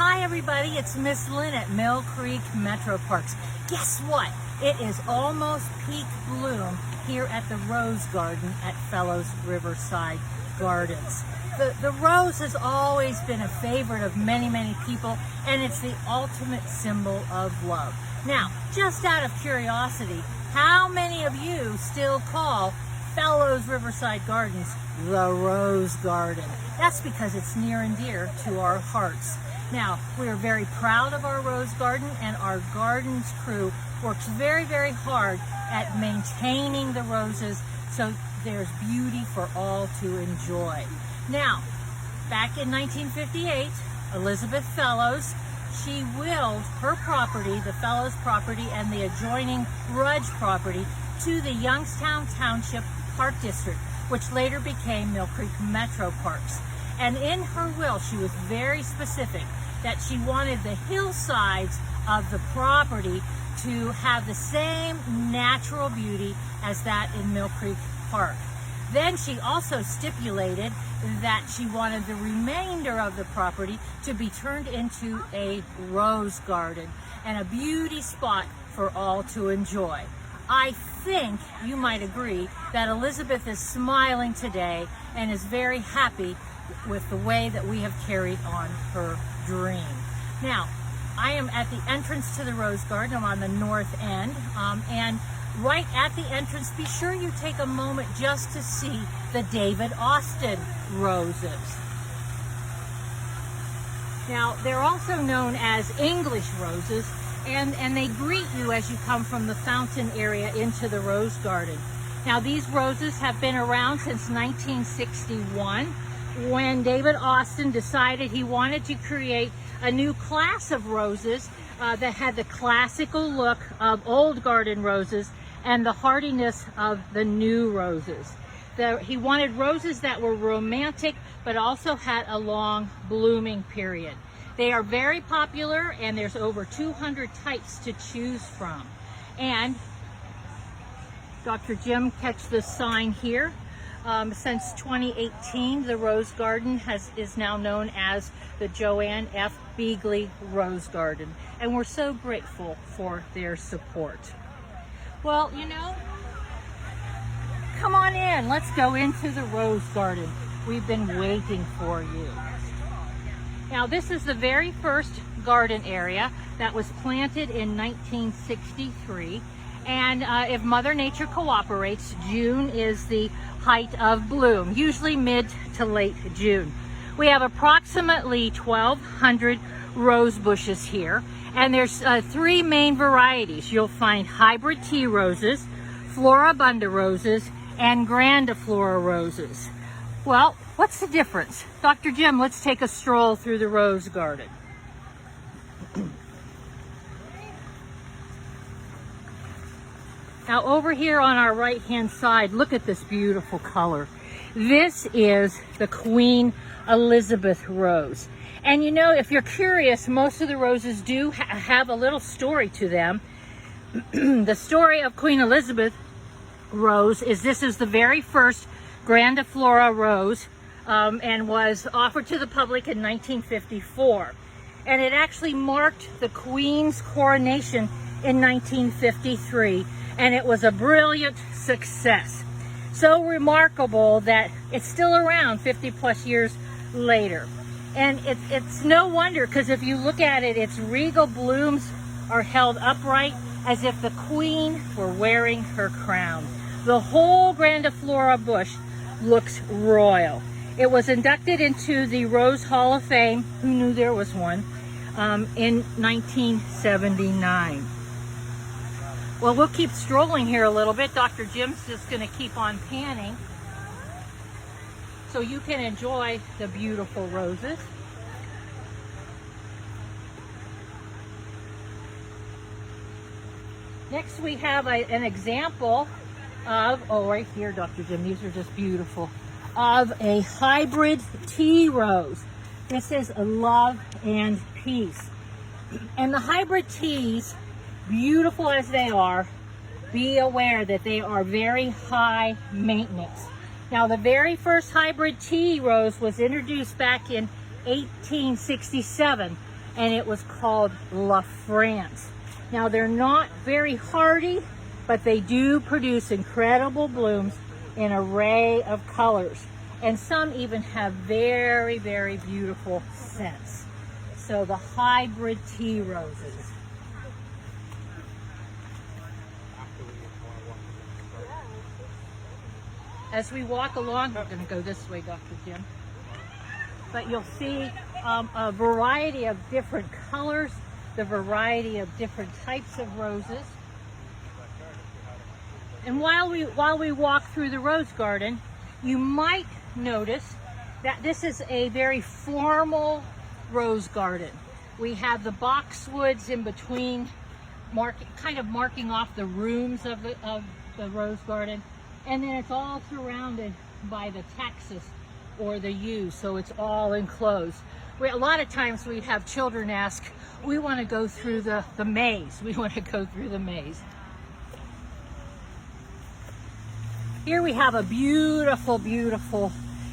Hi everybody, it's Miss Lynn at Mill Creek MetroParks. Guess what? It is almost peak bloom here at the Rose Garden at Fellows Riverside Gardens. The rose has always been a favorite of many people, and it's the ultimate symbol of love. Now, just out of curiosity, how many of you still call Fellows Riverside Gardens the Rose Garden? That's because it's near and dear to our hearts. Now, we are very proud of our rose garden, and our gardens crew works very hard at maintaining the roses so there's beauty for all to enjoy. Now, back in 1958, Elizabeth Fellows, she willed her property, the Fellows property and the adjoining Rudge property, to the Youngstown Township Park District, which later became Mill Creek MetroParks. And in her will, she was very specific that she wanted the hillsides of the property to have the same natural beauty as that in Mill Creek Park. Then she also stipulated that she wanted the remainder of the property to be turned into a rose garden and a beauty spot for all to enjoy. I think you might agree that Elizabeth is smiling today and is very happy with the way that we have carried on her dream. Now, I am at the entrance to the Rose Garden. I'm on the north end, and right at the entrance, be sure you take a moment just to see the David Austin roses. Now, they're also known as English roses, and they greet you as you come from the fountain area into the Rose Garden. Now, these roses have been around since 1961, when David Austin decided he wanted to create a new class of roses that had the classical look of old garden roses and the hardiness of the new roses. He wanted roses that were romantic but also had a long blooming period. They are very popular, and there's over 200 types to choose from. And Dr. Jim, catch this sign here. Since 2018, the Rose Garden is now known as the Joanne F. Beagley Rose Garden, and we're so grateful for their support. Well, you know, come on in. Let's go into the Rose Garden. We've been waiting for you. Now, this is the very first garden area that was planted in 1963. And if Mother Nature cooperates, June is the height of bloom, usually mid to late June. We have approximately 1,200 rose bushes here, and there's three main varieties. You'll find hybrid tea roses, floribunda roses, and grandiflora roses. Well, what's the difference? Dr. Jim, let's take a stroll through the rose garden. Now, over here on our right-hand side, look at this beautiful color. This is the Queen Elizabeth rose. And you know, if you're curious, most of the roses do have a little story to them. The story of Queen Elizabeth rose is this is the very first Grandiflora Rose, and was offered to the public in 1954. And it actually marked the Queen's coronation in 1953. And it was a brilliant success. So remarkable that it's still around 50 plus years later. And it's no wonder, because if you look at it, its regal blooms are held upright as if the Queen were wearing her crown. The whole Grandiflora bush looks royal. It was inducted into the Rose Hall of Fame, who knew there was one, in 1979. Well, we'll keep strolling here a little bit. Dr. Jim's just going to keep on panning so you can enjoy the beautiful roses. Next, we have an example of, oh, right here, Dr. Jim, these are just beautiful, of a hybrid tea rose. This is Love and Peace. And the hybrid teas, beautiful as they are, be aware that they are very high maintenance. Now, the very first hybrid tea rose was introduced back in 1867 and it was called La France. Now they're not very hardy, but they do produce incredible blooms in an array of colors. And some even have very, very beautiful scents. So the hybrid tea roses. As we walk along, we're going to go this way, Dr. Jim. But you'll see a variety of different colors, the variety of different types of roses. And while we walk through the rose garden, you might notice that this is a very formal rose garden. We have the boxwoods in between, kind of marking off the rooms of the rose garden. And then it's all surrounded by the taxus or the yew, so it's all enclosed. A lot of times we have children ask, we want to go through the maze. We want to go through the maze. Here we have a beautiful, beautiful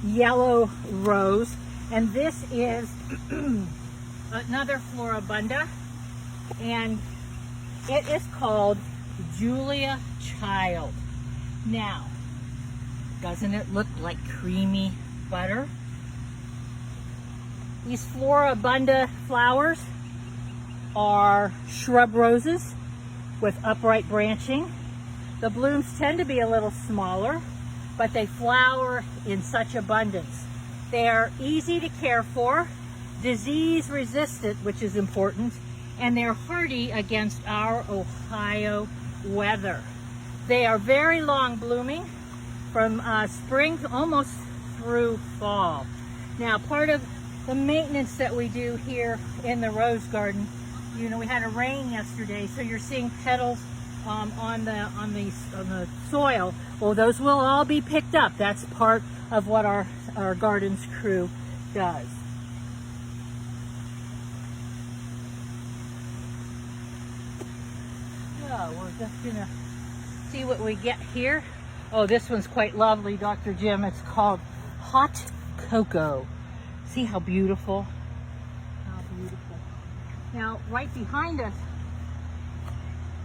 yellow rose, and this is another Floribunda, and it is called Julia Child. Now, doesn't it look like creamy butter? These Floribunda flowers are shrub roses with upright branching. The blooms tend to be a little smaller, but they flower in such abundance. They are easy to care for, disease resistant, which is important, and they're hardy against our Ohio weather. They are very long blooming from spring almost through fall. Now, part of the maintenance that we do here in the rose garden, you know, we had a rain yesterday, so you're seeing petals on the soil. Well, those will all be picked up. That's part of what our gardens crew does. So we're just gonna see what we get here. Oh, this one's quite lovely, Dr. Jim. It's called Hot Cocoa. See how beautiful? How beautiful. Now, right behind us,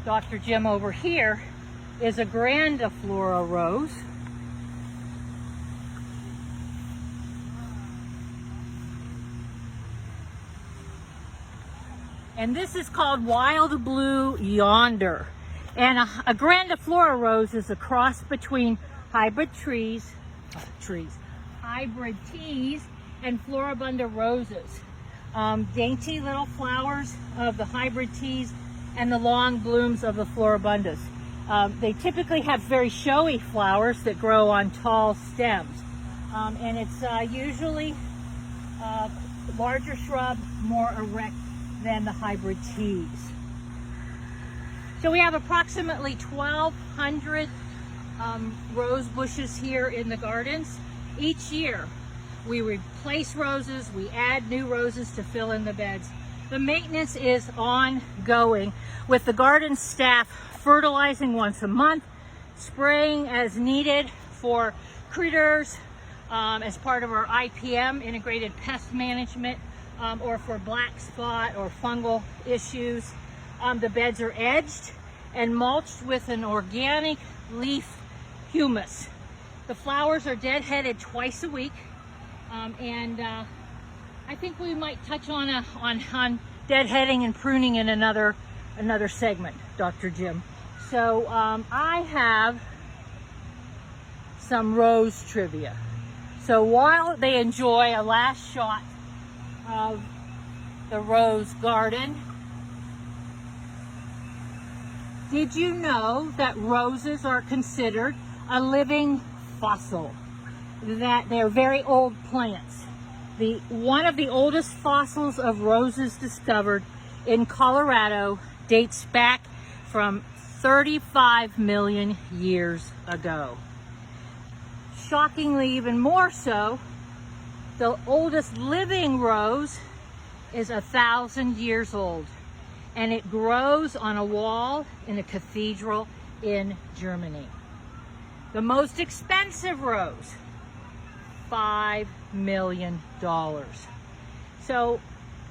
Dr. Jim, over here is a Grandiflora Rose. And this is called Wild Blue Yonder. And a Grandiflora Rose is a cross between hybrid teas and Floribunda roses. Dainty little flowers of the hybrid teas and the long blooms of the Floribundas. They typically have very showy flowers that grow on tall stems. And it's usually larger shrub, more erect than the hybrid teas. So we have approximately 1,200 rose bushes here in the gardens. Each year we replace roses, we add new roses to fill in the beds. The maintenance is ongoing, with the garden staff fertilizing once a month, spraying as needed for critters as part of our IPM, integrated pest management, or for black spot or fungal issues. The beds are edged and mulched with an organic leaf humus. The flowers are deadheaded twice a week, and I think we might touch on deadheading and pruning in another segment, Dr. Jim. So I have some rose trivia. So while they enjoy a last shot of the rose garden, did you know that roses are considered a living fossil? That they're very old plants. One of the oldest fossils of roses discovered in Colorado dates back from 35 million years ago. Shockingly, even more so, the oldest living rose is 1,000 years old, and it grows on a wall in a cathedral in Germany. The most expensive rose, $5 million. So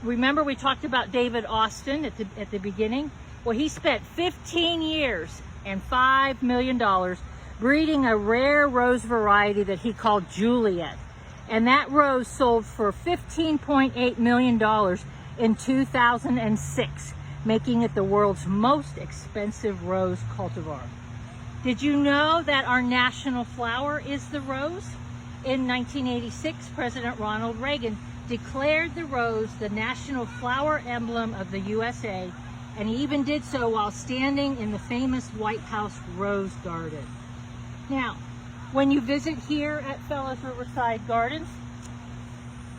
remember we talked about David Austin at the beginning? Well, he spent 15 years and $5 million breeding a rare rose variety that he called Juliet. And that rose sold for $15.8 million in 2006, making it the world's most expensive rose cultivar. Did you know that our national flower is the rose? In 1986, President Ronald Reagan declared the rose the national flower emblem of the USA, and he even did so while standing in the famous White House Rose Garden. Now, when you visit here at Fellows Riverside Gardens,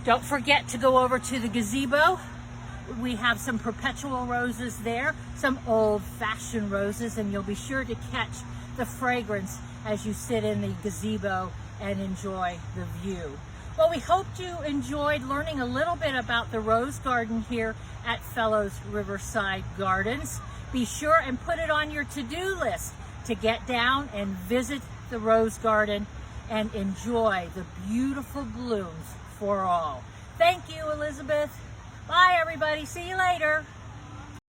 don't forget to go over to the gazebo. We have some perpetual roses there, some old-fashioned roses, and you'll be sure to catch the fragrance as you sit in the gazebo and enjoy the view. Well, we hope you enjoyed learning a little bit about the rose garden here at Fellows Riverside Gardens. Be sure and put it on your to-do list to get down and visit the rose garden and enjoy the beautiful blooms for all. Thank you, Elizabeth. Bye, everybody. See you later.